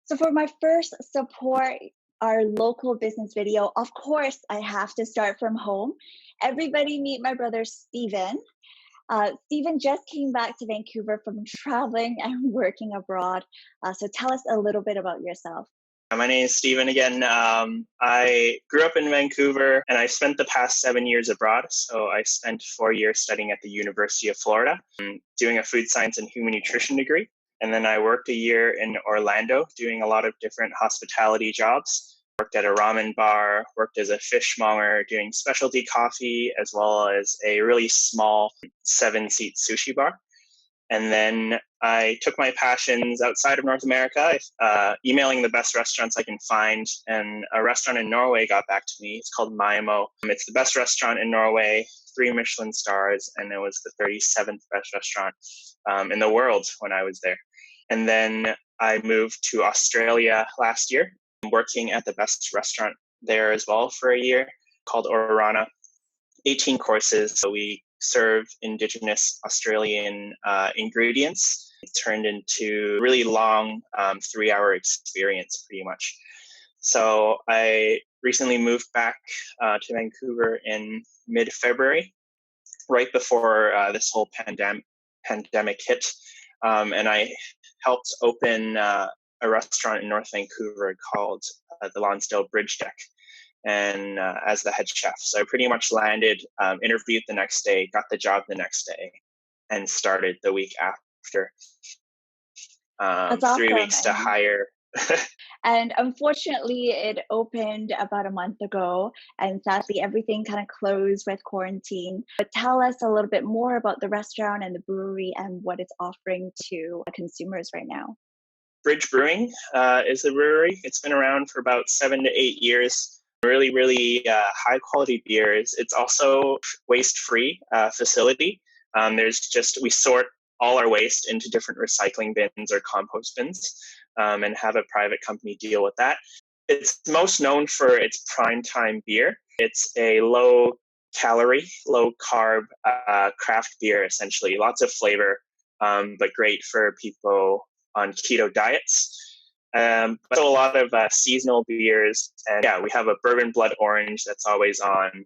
So for my first support our local business video, of course, I have to start from home. Everybody meet my brother Steven. Steven just came back to Vancouver from traveling and working abroad. So tell us a little bit about yourself. My name is Steven again. I grew up in Vancouver and I spent the past 7 years abroad. So I spent 4 years studying at the University of Florida, doing a food science and human nutrition degree. And then I worked a year in Orlando doing a lot of different hospitality jobs. Worked at a ramen bar, worked as a fishmonger, doing specialty coffee, as well as a really small 7-seat sushi bar. And then I took my passions outside of North America, emailing the best restaurants I can find. And a restaurant in Norway got back to me. It's called Maimo. It's the best restaurant in Norway, 3 Michelin stars, and it was the 37th best restaurant in the world when I was there. And then I moved to Australia last year, working at the best restaurant there as well for a year called Orana. 18 courses. So we serve indigenous Australian ingredients. It turned into a really long 3-hour experience pretty much. So I recently moved back to Vancouver in mid-February, right before this whole pandemic hit. And I helped open a restaurant in North Vancouver called the Lonsdale BridgeDeck, and as the head chef. So I pretty much landed, interviewed the next day, got the job the next day, and started the week after. That's awesome. 3 weeks to hire. And unfortunately, it opened about a month ago, and sadly, everything kind of closed with quarantine. But tell us a little bit more about the restaurant and the brewery and what it's offering to consumers right now. Bridge Brewing is the brewery. It's been around for about 7 to 8 years. Really, really high quality beers. It's also waste-free facility. We sort all our waste into different recycling bins or compost bins, and have a private company deal with that. It's most known for its primetime beer. It's a low calorie, low carb craft beer, essentially. Lots of flavor, but great for people on keto diets. But a lot of seasonal beers. And yeah, we have a bourbon blood orange that's always on.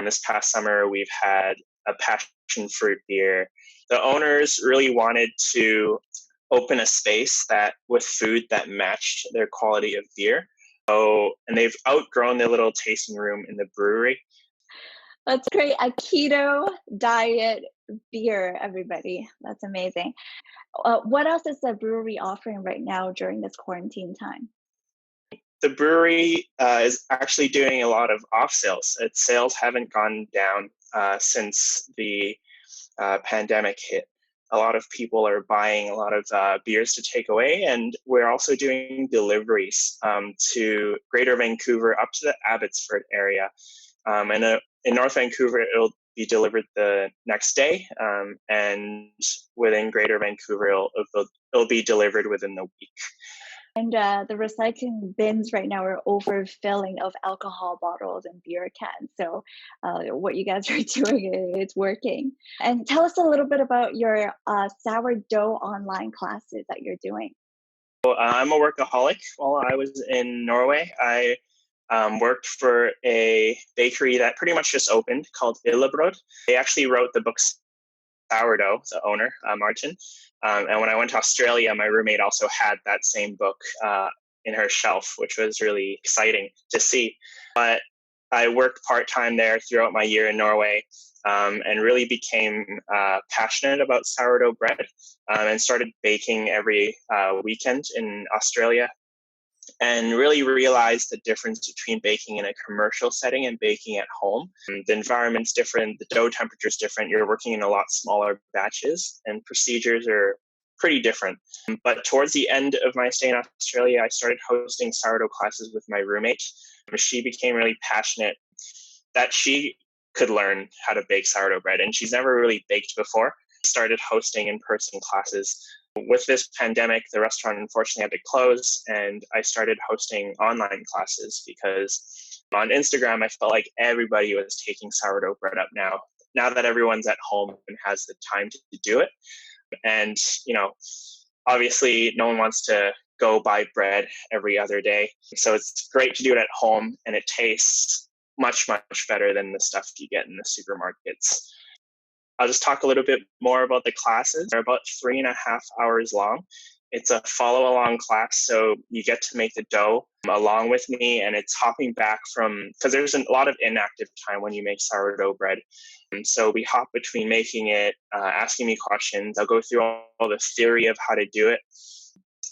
This past summer, we've had a passion fruit beer. The owners really wanted to open a space that with food that matched their quality of beer. And they've outgrown their little tasting room in the brewery. That's great. A keto diet beer, everybody. That's amazing. What else is the brewery offering right now during this quarantine time? The brewery is actually doing a lot of off sales. Its sales haven't gone down since the pandemic hit. A lot of people are buying a lot of beers to take away, and we're also doing deliveries to Greater Vancouver up to the Abbotsford area. And in North Vancouver, it'll be delivered the next day, and within Greater Vancouver, it'll be delivered within the week. And the recycling bins right now are overfilling of alcohol bottles and beer cans. So what you guys are doing, it's working. And tell us a little bit about your sourdough online classes that you're doing. I'm a workaholic. While I was in Norway, I worked for a bakery that pretty much just opened called Illebrod. They actually wrote the book Sourdough, the owner, Martin. And when I went to Australia, my roommate also had that same book in her shelf, which was really exciting to see. But I worked part-time there throughout my year in Norway, and really became passionate about sourdough bread, and started baking every weekend in Australia, and really realized the difference between baking in a commercial setting and baking at home. The environment's different, the dough temperature's different, you're working in a lot smaller batches, and procedures are pretty different. But towards the end of my stay in Australia, I started hosting sourdough classes with my roommate. She became really passionate that she could learn how to bake sourdough bread, and she's never really baked before. Started hosting in-person classes. With this pandemic, the restaurant unfortunately had to close, and I started hosting online classes because on Instagram, I felt like everybody was taking sourdough bread up now that everyone's at home and has the time to do it. And, obviously no one wants to go buy bread every other day. So it's great to do it at home, and it tastes much, much better than the stuff you get in the supermarkets. I'll just talk a little bit more about the classes. They're about 3.5 hours long. It's a follow along class, so you get to make the dough along with me, and it's hopping back from, because there's a lot of inactive time when you make sourdough bread. And so we hop between making it, asking me questions. I'll go through all the theory of how to do it.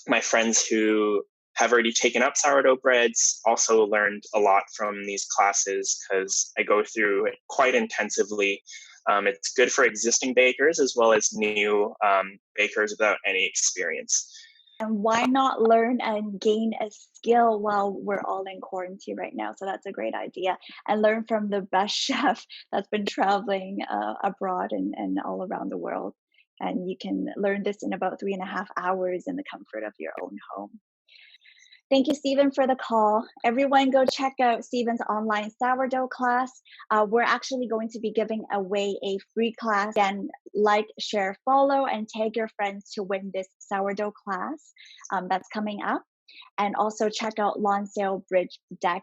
My friends who have already taken up sourdough breads also learned a lot from these classes because I go through it quite intensively. It's good for existing bakers as well as new bakers without any experience. And why not learn and gain a skill while we're all in quarantine right now? So that's a great idea. And learn from the best chef that's been traveling abroad and all around the world. And you can learn this in about 3.5 hours in the comfort of your own home. Thank you, Steven, for the call. Everyone go check out Steven's online sourdough class. We're actually going to be giving away a free class. Again, like, share, follow, and tag your friends to win this sourdough class that's coming up. And also check out Lonsdale BridgeDeck